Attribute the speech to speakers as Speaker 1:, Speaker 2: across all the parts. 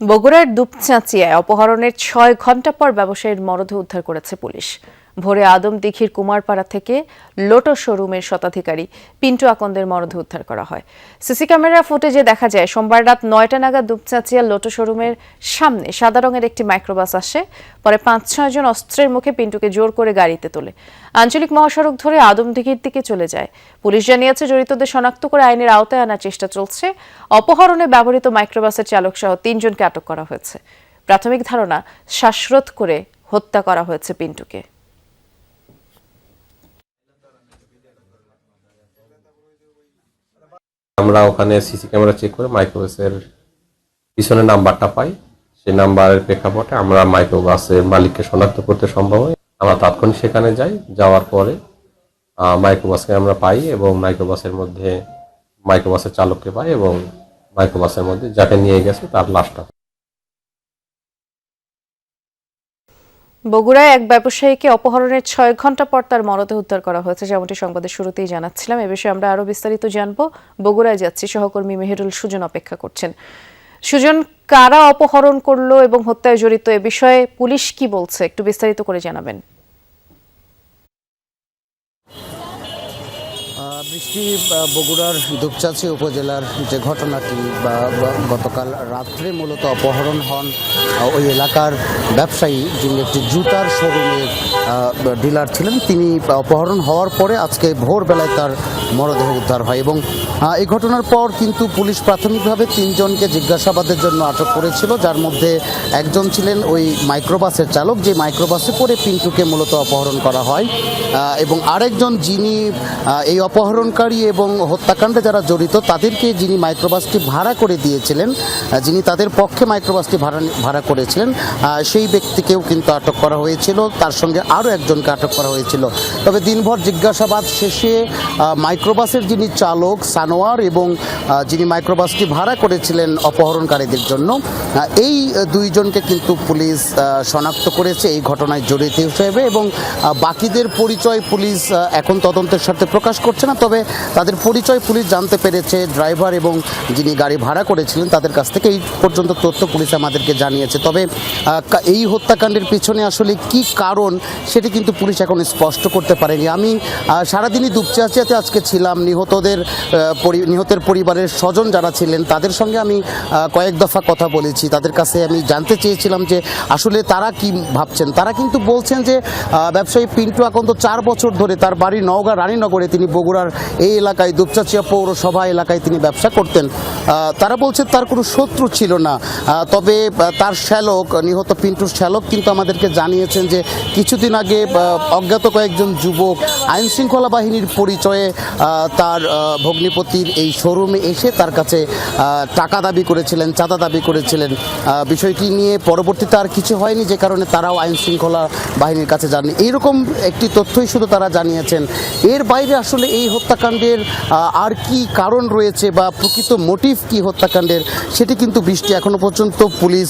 Speaker 1: বগুড়ার দুপচাঁচিয়ায় অপহরণের ৬ ঘণ্টা পর ব্যবসায়ীর মরদেহ উদ্ধার করেছে পুলিশ। ভোরে আদমদীঘির কুমারপাড়া থেকে লোটো শোরুমের শতাধিকারী পিন্টু আকন্দের মরদেহ উদ্ধার করা হয়। সিসি ক্যামেরা ফুটেজে দেখা যায় সোমবার রাত ৯টা নাগাদ দুপচাঁচিয়া লোটো শোরুমের সামনে সাদা রঙের একটি মাইক্রোবাস আসে। পরে ৫-৬ জন অস্ত্রের মুখে পিন্টুকে জোর করে গাড়িতে তোলে। আঞ্চলিক মহাসড়ক ধরে আদমদীঘির দিকে চলে যায়। পুলিশ জানিয়েছে জড়িতদের শনাক্ত করে আইনের আওতায় আনার চেষ্টা চলছে। অপহরণে ব্যবহৃত মাইক্রোবাসের চালক সহ ৩ জনকে আটক করা হয়েছে। প্রাথমিক ধারণা, শ্বাসরোধ করে হত্যা করা হয়েছে পিন্টুকে।
Speaker 2: আমরা ওখানে সিসি ক্যামেরা চেক করে মাইক্রোবাসের পিছনে নাম্বারটা পাই। সেই নাম্বারের প্রেক্ষাপটে আমরা মাইক্রোবাসের মালিককে শনাক্ত করতে সম্ভব হয়। আমরা তাৎক্ষণিক সেখানে যাই। যাওয়ার পরে মাইক্রোবাসকে আমরা পাই এবং মাইক্রোবাসের চালককে পাই এবং মাইক্রোবাসের মধ্যে যাকে নিয়ে গেছে তার লাশটা।
Speaker 1: বগুড়ায় এক ব্যবসায়ীকে অপহরণের ৬ ঘণ্টা পর তার মরদেহ উদ্ধার করা হয়েছে, যেমনটি সংবাদের শুরুতেই জানাচ্ছিলাম। এ বিষয়ে আমরা আরো বিস্তারিত জানবো। বগুড়ায় যাচ্ছি, সহকর্মী মেহেরুল সুজন অপেক্ষা করছেন। সুজন, কারা অপহরণ করলো এবং হত্যায় জড়িত এ বিষয়ে পুলিশ কি বলছে, একটু বিস্তারিত করে জানাবেন।
Speaker 3: বৃষ্টি, বগুড়ার দুপচাঁচি উপজেলার যে ঘটনাটি গতকাল রাত্রে মূলত অপহরণ হন ওই এলাকার ব্যবসায়ী, যিনি একটি জুতার শোরুমের ডিলার ছিলেন। তিনি অপহরণ হওয়ার পরে আজকে ভোরবেলায় তার মরদেহ উদ্ধার হয় এবং এই ঘটনার পর কিন্তু পুলিশ প্রাথমিকভাবে ৩ জনকে জিজ্ঞাসাবাদের জন্য আটক করেছিল, যার মধ্যে একজন ছিলেন ওই মাইক্রোবাসের চালক, যে মাইক্রোবাসে করে পিন্টুকে মূলত অপহরণ করা হয়, এবং আরেকজন যিনি এই অপহরণকারী এবং হত্যাকাণ্ডে যারা জড়িত তাদেরকে যিনি মাইক্রোবাসটি ভাড়া করে দিয়েছিলেন, যিনি তাদের পক্ষে মাইক্রোবাসটি ভাড়া করেছিলেন, সেই ব্যক্তিকেও কিন্তু আটক করা হয়েছিল। তার সঙ্গে আরও একজনকে আটক করা হয়েছিল। তবে দিনভর জিজ্ঞাসাবাদ শেষে মাইক্রোবাসের যিনি চালক সানোয়ার এবং যিনি মাইক্রোবাসটি ভাড়া করেছিলেন অপহরণকারীদের জন্য, এই 2 জনকে কিন্তু পুলিশ শনাক্ত করেছে এই ঘটনায় জড়িত হিসেবে। এবং বাকিদের পরিচয় পুলিশ এখন তদন্তের সাথে প্রকাশ করছে না, তবে তাদের পরিচয় পুলিশ জানতে পেরেছে। ড্রাইভার এবং যিনি গাড়ি ভাড়া করেছিলেন তাদের কাছ থেকে এই পর্যন্ত তথ্য পুলিশ আমাদেরকে জানিয়েছে। তবে এই হত্যাকাণ্ডের পিছনে আসলে কি কারণ সেটি কিন্তু পুলিশ এখন স্পষ্ট করতে পারেনি। আমি সারাদিনই দুপচাঁচিয়াতে আজকে ছিলাম। নিহতের পরিবারের স্বজন যারা ছিলেন তাদের সঙ্গে আমি কয়েক দফা কথা বলেছি। তাদের কাছে আমি জানতে চেয়েছিলাম যে আসলে তারা কি ভাবছেন। তারা কিন্তু বলছেন যে ব্যবসায়ী পিন্টু আকন্দ 4 বছর ধরে, তার বাড়ি নওগাঁ রানীনগরে, তিনি বগুড়ার এই এলাকায় দুপচাঁচিয়া পৌরসভা এলাকায় তিনি ব্যবসা করতেন। তারা বলছেন তার কোনো শত্রু ছিল না। তবে তার শ্যালক, নিহত পিন্টুর শ্যালক কিন্তু আমাদেরকে জানিয়েছেন যে কিছুদিন আগে অজ্ঞাত কয়েকজন যুবক আইনশৃঙ্খলা বাহিনীর পরিচয়ে তার ভগ্নিপতির এই শোরুমে এসে তার কাছে টাকা দাবি করেছিলেন, চাঁদা দাবি করেছিলেন। বিষয়টি নিয়ে পরবর্তীতে আর কিছু হয়নি, যে কারণে তারাও আইনশৃঙ্খলা বাহিনীর কাছে যাননি। এইরকম একটি তথ্যই শুধু তারা জানিয়েছেন। এর বাইরে আসলে এই হত্যাকাণ্ডের আর কি কারণ রয়েছে বা প্রকৃত মোটিভ কি হত্যাকাণ্ডের, সেটি কিন্তু বৃষ্টি এখনো পর্যন্ত পুলিশ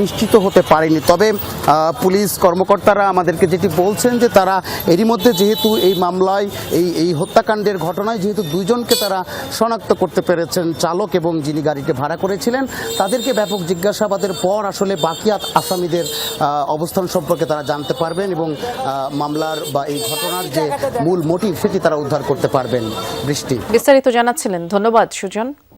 Speaker 3: নিশ্চিত হতে পারেনি। তবে পুলিশ কর্মকর্তারা আমাদেরকে যেটি বলছেন যে তারা এরই মধ্যে, যেহেতু এই মামলায় এই হত্যাকাণ্ডের ঘটনায় যেহেতু 2 জনকে তারা শনাক্ত করতে পেরেছেন, চালক এবং যিনি গাড়িটি ভাড়া করেছিলেন, তাদেরকে ব্যাপক জিজ্ঞাসাবাদের পর আসলে বাকি আসামিদের অবস্থান সম্পর্কে তারা জানতে পারবেন এবং মামলার বা এই ঘটনার যে মূল মোটিভ সেটি তারা উদ্ধার করতে পারবেন। বৃষ্টি,
Speaker 1: বিস্তারিত জানাচ্ছিলেন। ধন্যবাদ সুজন।